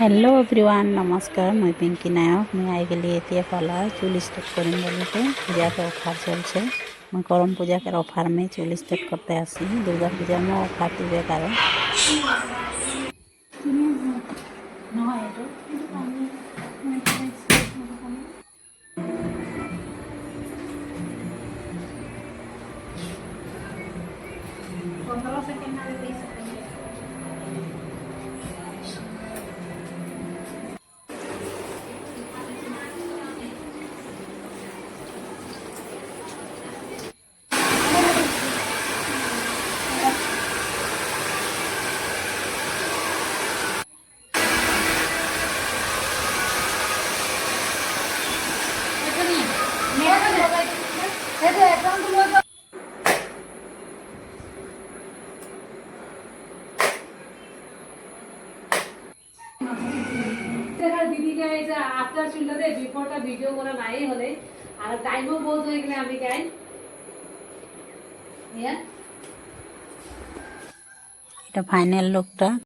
Hello everyone नमस्कार मुई पिंकी नायक मुई आई गली एतिया पाला चुल स्टेट करें बोलते पूजा के ऑफर चलছে मुई करम पूजा के ऑफर में चुल स्टेट करते आसी दुर्गा पूजा में ऑफर दिबे कारण দিদিকে এই যে আফটার ছিল রে বিফোরটা ভিডিও করা নাই হলে আর টাইমও বহুত হয়ে গেলে আমি গাই এটা ফাইনাল লুকটা।